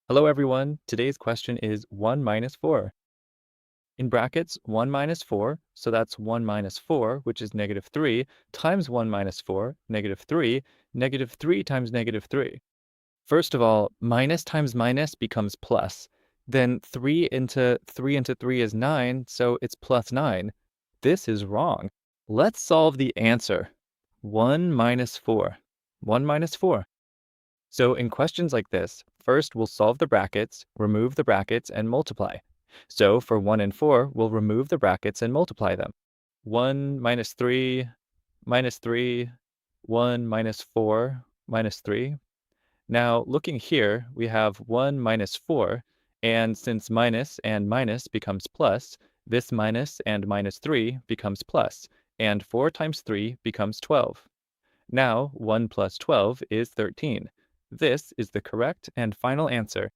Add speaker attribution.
Speaker 1: Hello everyone, today's question is 1 minus 4. In brackets, 1 minus 4, so that's 1 minus 4, which is negative 3, times 1 minus 4, negative 3 times negative 3. First of all, minus times minus becomes plus. Then 3 into 3 is 9, so it's plus 9. This is wrong. Let's solve the answer. 1 minus 4. 1 minus 4. So in questions like this, first we'll solve the brackets, remove the brackets, and multiply. So for 1 and 4, we'll remove the brackets and multiply them. 1 minus 3, minus 3, 1 minus 4, minus 3. Now looking here, we have 1 minus 4, and since minus and minus becomes plus, this minus and minus 3 becomes plus, and 4 times 3 becomes 12. Now 1 plus 12 is 13. This is the correct and final answer.